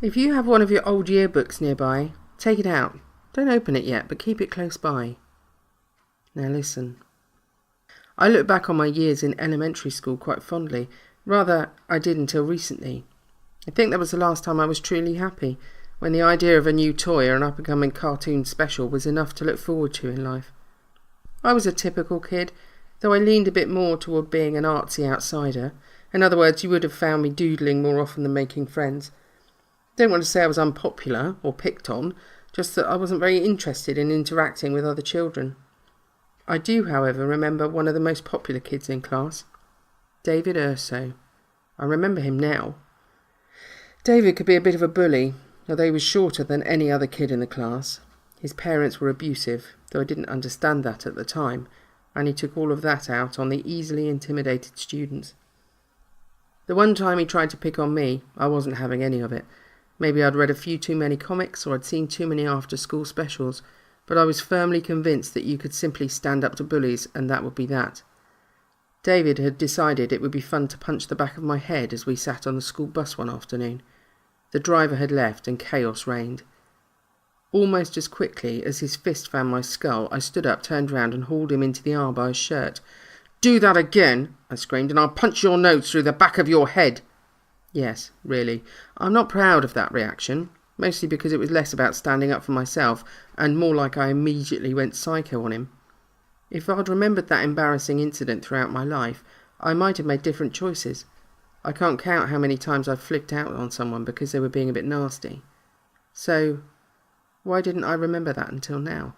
If you have one of your old yearbooks nearby, take it out. Don't open it yet, but keep it close by. Now listen. I look back on my years in elementary school quite fondly. Rather, I did until recently. I think that was the last time I was truly happy, when the idea of a new toy or an up-and-coming cartoon special was enough to look forward to in life. I was a typical kid, though I leaned a bit more toward being an artsy outsider. In other words, you would have found me doodling more often than making friends. Don't want to say I was unpopular or picked on, just that I wasn't very interested in interacting with other children. I do, however, remember one of the most popular kids in class, David Urso. I remember him now. David could be a bit of a bully, although he was shorter than any other kid in the class. His parents were abusive, though I didn't understand that at the time, and he took all of that out on the easily intimidated students. The one time he tried to pick on me, I wasn't having any of it. Maybe I'd read a few too many comics or I'd seen too many after-school specials, but I was firmly convinced that you could simply stand up to bullies and that would be that. David had decided it would be fun to punch the back of my head as we sat on the school bus one afternoon. The driver had left and chaos reigned. Almost as quickly as his fist found my skull, I stood up, turned round and hauled him into the arm by his shirt. "Do that again," I screamed, "and I'll punch your nose through the back of your head." Yes, really. I'm not proud of that reaction, mostly because it was less about standing up for myself and more like I immediately went psycho on him. If I'd remembered that embarrassing incident throughout my life, I might have made different choices. I can't count how many times I've flipped out on someone because they were being a bit nasty. So, why didn't I remember that until now?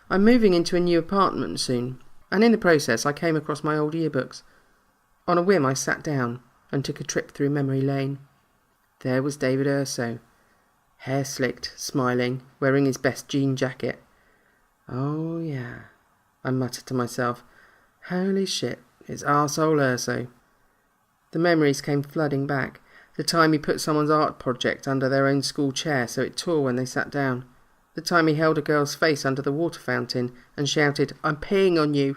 I'm moving into a new apartment soon, and in the process I came across my old yearbooks. On a whim I sat down and took a trip through memory lane. There was David Urso, hair slicked, smiling, wearing his best jean jacket. "Oh yeah," I muttered to myself. "Holy shit, it's arsehole Urso." The memories came flooding back. The time he put someone's art project under their own school chair so it tore when they sat down. The time he held a girl's face under the water fountain and shouted, "I'm peeing on you."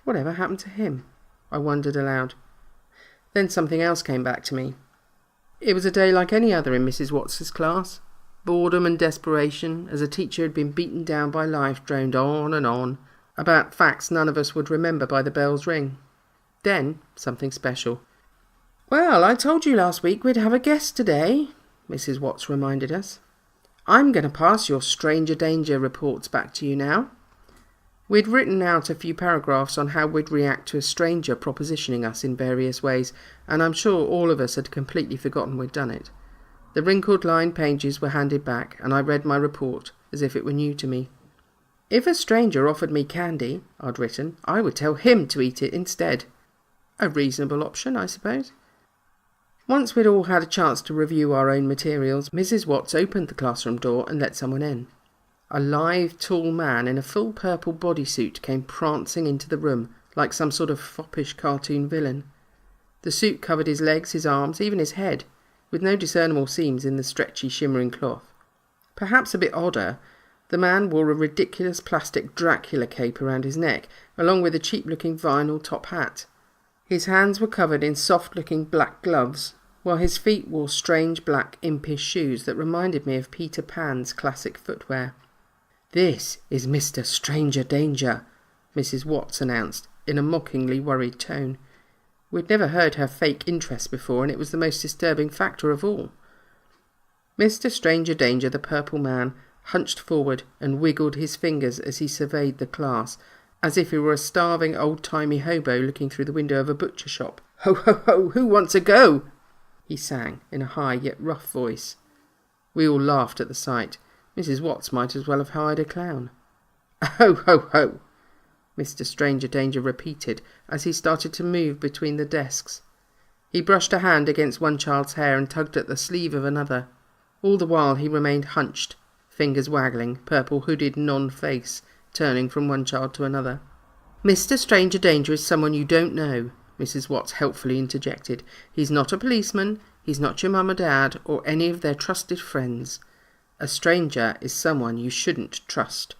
Whatever happened to him? I wondered aloud. Then something else came back to me. It was a day like any other in Mrs. Watts's class. Boredom and desperation, as a teacher had been beaten down by life, droned on and on, about facts none of us would remember by the bell's ring. Then, something special. "Well, I told you last week we'd have a guest today," Mrs. Watts reminded us. "I'm going to pass your stranger danger reports back to you now." We'd written out a few paragraphs on how we'd react to a stranger propositioning us in various ways, and I'm sure all of us had completely forgotten we'd done it. The wrinkled lined pages were handed back, and I read my report as if it were new to me. "If a stranger offered me candy," I'd written, "I would tell him to eat it instead." A reasonable option, I suppose. Once we'd all had a chance to review our own materials, Mrs. Watts opened the classroom door and let someone in. A lithe, tall man in a full purple bodysuit came prancing into the room like some sort of foppish cartoon villain. The suit covered his legs, his arms, even his head, with no discernible seams in the stretchy, shimmering cloth. Perhaps a bit odder, the man wore a ridiculous plastic Dracula cape around his neck, along with a cheap-looking vinyl top hat. His hands were covered in soft-looking black gloves, while his feet wore strange black impish shoes that reminded me of Peter Pan's classic footwear. "This is Mr. Stranger Danger," Mrs. Watts announced, in a mockingly worried tone. We'd never heard her fake interest before, and it was the most disturbing factor of all. Mr. Stranger Danger, the purple man, hunched forward and wiggled his fingers as he surveyed the class, as if he were a starving old-timey hobo looking through the window of a butcher shop. "Ho, ho, ho, who wants a go?" he sang, in a high yet rough voice. We all laughed at the sight. Mrs. Watts might as well have hired a clown. "Ho, ho, ho," Mr. Stranger Danger repeated as he started to move between the desks. He brushed a hand against one child's hair and tugged at the sleeve of another. All the while he remained hunched, fingers waggling, purple hooded non-face, turning from one child to another. "Mr. Stranger Danger is someone you don't know," Mrs. Watts helpfully interjected. "He's not a policeman, he's not your mum or dad, or any of their trusted friends. A stranger is someone you shouldn't trust."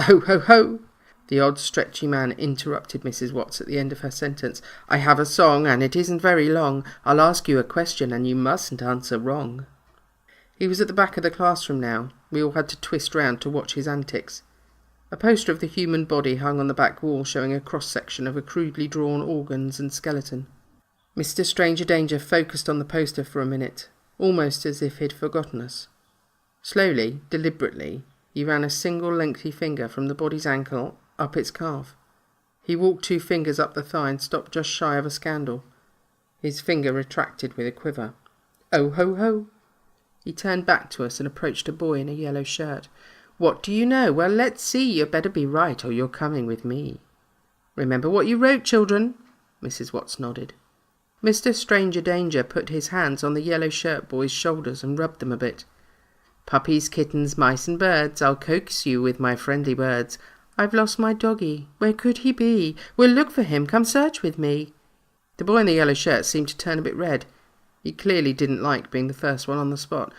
"Ho, ho, ho!" The odd stretchy man interrupted Mrs. Watts at the end of her sentence. "I have a song, and it isn't very long. I'll ask you a question, and you mustn't answer wrong." He was at the back of the classroom now. We all had to twist round to watch his antics. A poster of the human body hung on the back wall, showing a cross-section of a crudely drawn organs and skeleton. Mr. Stranger Danger focused on the poster for a minute, almost as if he'd forgotten us. Slowly, deliberately, he ran a single lengthy finger from the body's ankle up its calf. He walked 2 fingers up the thigh and stopped just shy of a scandal. His finger retracted with a quiver. "Oh, ho, ho!" He turned back to us and approached a boy in a yellow shirt. "What do you know? Well, let's see. You better be right, or you're coming with me." "Remember what you wrote, children?" Mrs. Watts nodded. Mr. Stranger Danger put his hands on the yellow shirt boy's shoulders and rubbed them a bit. "Puppies, kittens, mice and birds, I'll coax you with my friendly words. I've lost my doggy. Where could he be? We'll look for him. Come search with me." The boy in the yellow shirt seemed to turn a bit red. He clearly didn't like being the first one on the spot.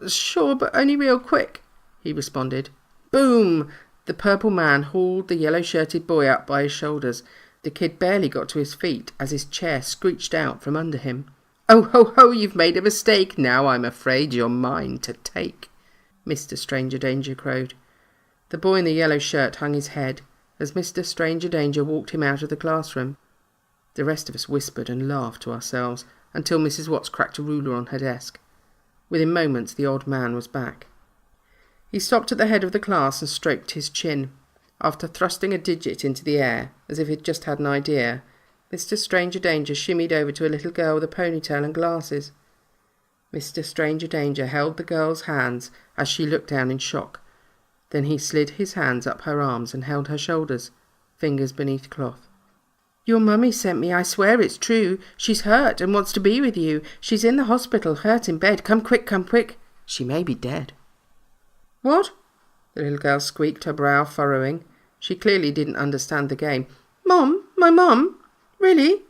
"Sure, but only real quick," he responded. Boom! The purple man hauled the yellow-shirted boy up by his shoulders. The kid barely got to his feet as his chair screeched out from under him. "Oh, ho, ho, you've made a mistake. Now I'm afraid you're mine to take," Mr. Stranger Danger crowed. The boy in the yellow shirt hung his head as Mr. Stranger Danger walked him out of the classroom. The rest of us whispered and laughed to ourselves until Mrs. Watts cracked a ruler on her desk. Within moments the odd man was back. He stopped at the head of the class and stroked his chin. After thrusting a digit into the air, as if he'd just had an idea, Mr. Stranger Danger shimmied over to a little girl with a ponytail and glasses. Mr. Stranger Danger held the girl's hands as she looked down in shock. Then he slid his hands up her arms and held her shoulders, fingers beneath cloth. "Your mummy sent me, I swear it's true. She's hurt and wants to be with you. She's in the hospital, hurt in bed. Come quick, come quick. She may be dead." "What?" the little girl squeaked, her brow furrowing. She clearly didn't understand the game. "Mom, my mum? Really?"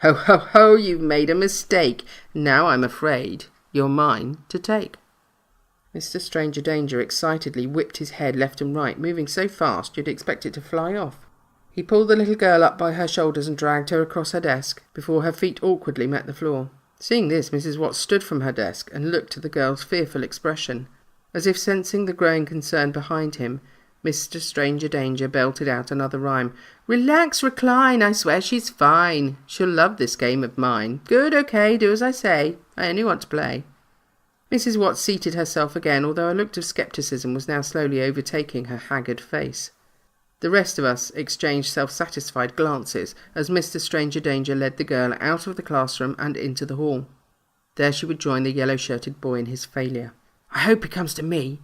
"Ho, ho, ho, you've made a mistake. Now I'm afraid you're mine to take." Mr. Stranger Danger excitedly whipped his head left and right, moving so fast you'd expect it to fly off. He pulled the little girl up by her shoulders and dragged her across her desk before her feet awkwardly met the floor. Seeing this, Mrs. Watts stood from her desk and looked at the girl's fearful expression. As if sensing the growing concern behind him, Mr. Stranger Danger belted out another rhyme. "Relax, recline, I swear she's fine. She'll love this game of mine. Good, okay, do as I say. I only want to play." Mrs. Watts seated herself again, although a look of scepticism was now slowly overtaking her haggard face. The rest of us exchanged self-satisfied glances as Mr. Stranger Danger led the girl out of the classroom and into the hall. There she would join the yellow-shirted boy in his failure. "I hope he comes to me,"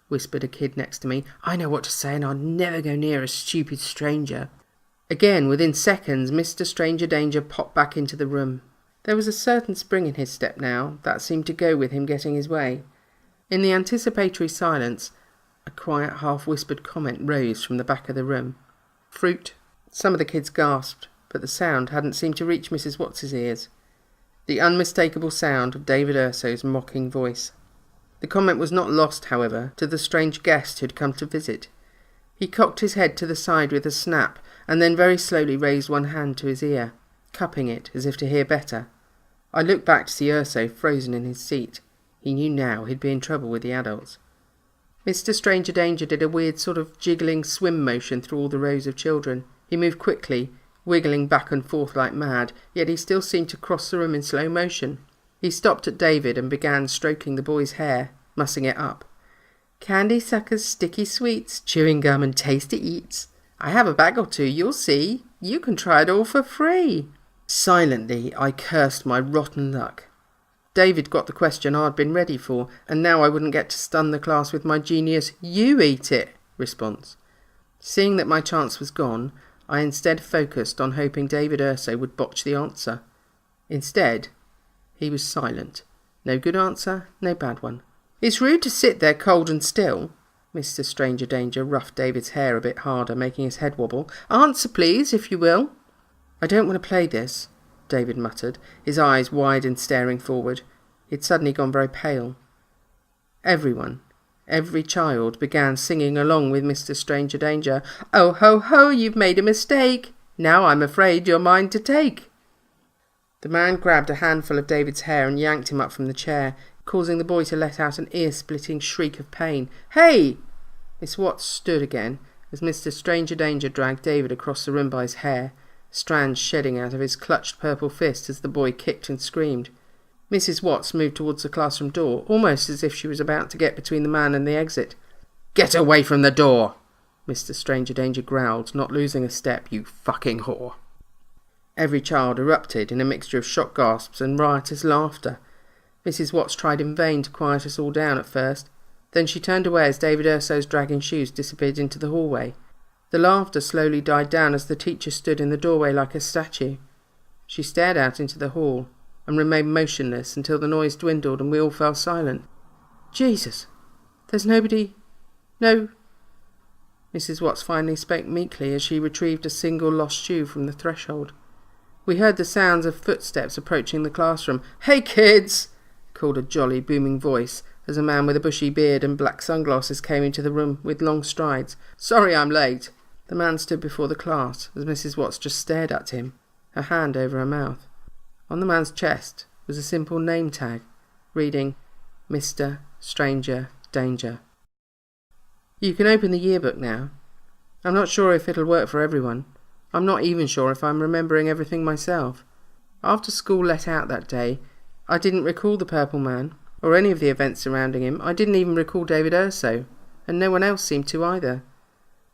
whispered a kid next to me. "I know what to say and I'll never go near a stupid stranger." Again, within seconds, Mr. Stranger Danger popped back into the room. There was a certain spring in his step now that seemed to go with him getting his way. In the anticipatory silence, a quiet half-whispered comment rose from the back of the room. "Fruit." Some of the kids gasped, but the sound hadn't seemed to reach Mrs. Watts's ears. The unmistakable sound of David Urso's mocking voice. The comment was not lost, however, to the strange guest who'd come to visit. He cocked his head to the side with a snap, and then very slowly raised one hand to his ear, cupping it as if to hear better. I looked back to see Urso frozen in his seat. He knew now he'd be in trouble with the adults. Mr. Stranger Danger did a weird sort of jiggling swim motion through all the rows of children. He moved quickly, wiggling back and forth like mad, yet he still seemed to cross the room in slow motion. He stopped at David and began stroking the boy's hair, mussing it up. "Candy suckers, sticky sweets, chewing gum and tasty eats. I have a bag or two, you'll see. You can try it all for free." Silently, I cursed my rotten luck. David got the question I'd been ready for, and now I wouldn't get to stun the class with my genius "you eat it" response. Seeing that my chance was gone, I instead focused on hoping David Urso would botch the answer. Instead, he was silent. No good answer, no bad one. "It's rude to sit there cold and still." Mr. Stranger Danger roughed David's hair a bit harder, making his head wobble. "Answer, please, if you will." "I don't want to play this," David muttered, his eyes wide and staring forward. He'd suddenly gone very pale. Everyone, Every child began singing along with Mr. Stranger Danger. "Oh ho ho, you've made a mistake. Now I'm afraid you're mine to take." The man grabbed a handful of David's hair and yanked him up from the chair, causing the boy to let out an ear-splitting shriek of pain. "Hey!" Miss Watts stood again as Mr. Stranger Danger dragged David across the room by his hair, strands shedding out of his clutched purple fist as the boy kicked and screamed. Mrs. Watts moved towards the classroom door, almost as if she was about to get between the man and the exit. "Get away from the door!" Mr. Stranger Danger growled, not losing a step. "You fucking whore!" Every child erupted in a mixture of shocked gasps and riotous laughter. Mrs. Watts tried in vain to quiet us all down at first. Then she turned away as David Urso's dragging shoes disappeared into the hallway. The laughter slowly died down as the teacher stood in the doorway like a statue. She stared out into the hall and remained motionless until the noise dwindled and we all fell silent. "Jesus! There's nobody... No..." Mrs. Watts finally spoke meekly as she retrieved a single lost shoe from the threshold. We heard the sounds of footsteps approaching the classroom. "Hey kids!" called a jolly, booming voice as a man with a bushy beard and black sunglasses came into the room with long strides. "Sorry I'm late." The man stood before the class as Mrs. Watts just stared at him, her hand over her mouth. On the man's chest was a simple name tag, reading, "Mr. Stranger Danger." "You can open the yearbook now. I'm not sure if it'll work for everyone. I'm not even sure if I'm remembering everything myself. After school let out that day, I didn't recall the Purple Man, or any of the events surrounding him. I didn't even recall David Urso, and no one else seemed to either.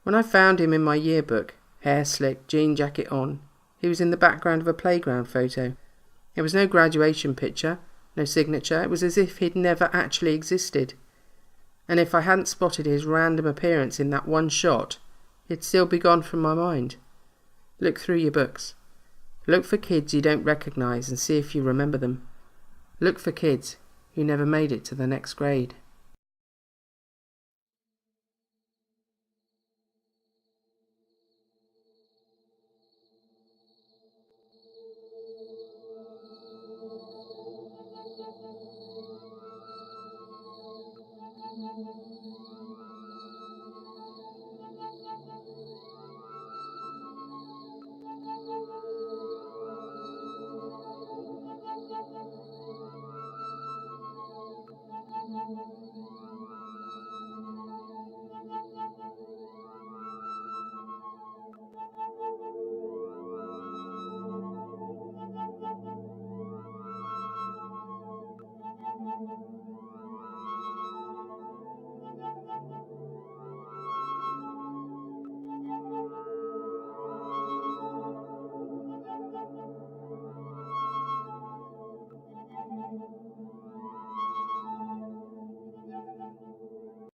When I found him in my yearbook, hair slicked, jean jacket on, he was in the background of a playground photo. There was no graduation picture, no signature. It was as if he'd never actually existed. And if I hadn't spotted his random appearance in that one shot, he'd still be gone from my mind. Look through your books. Look for kids you don't recognise and see if you remember them. Look for kids who never made it to the next grade.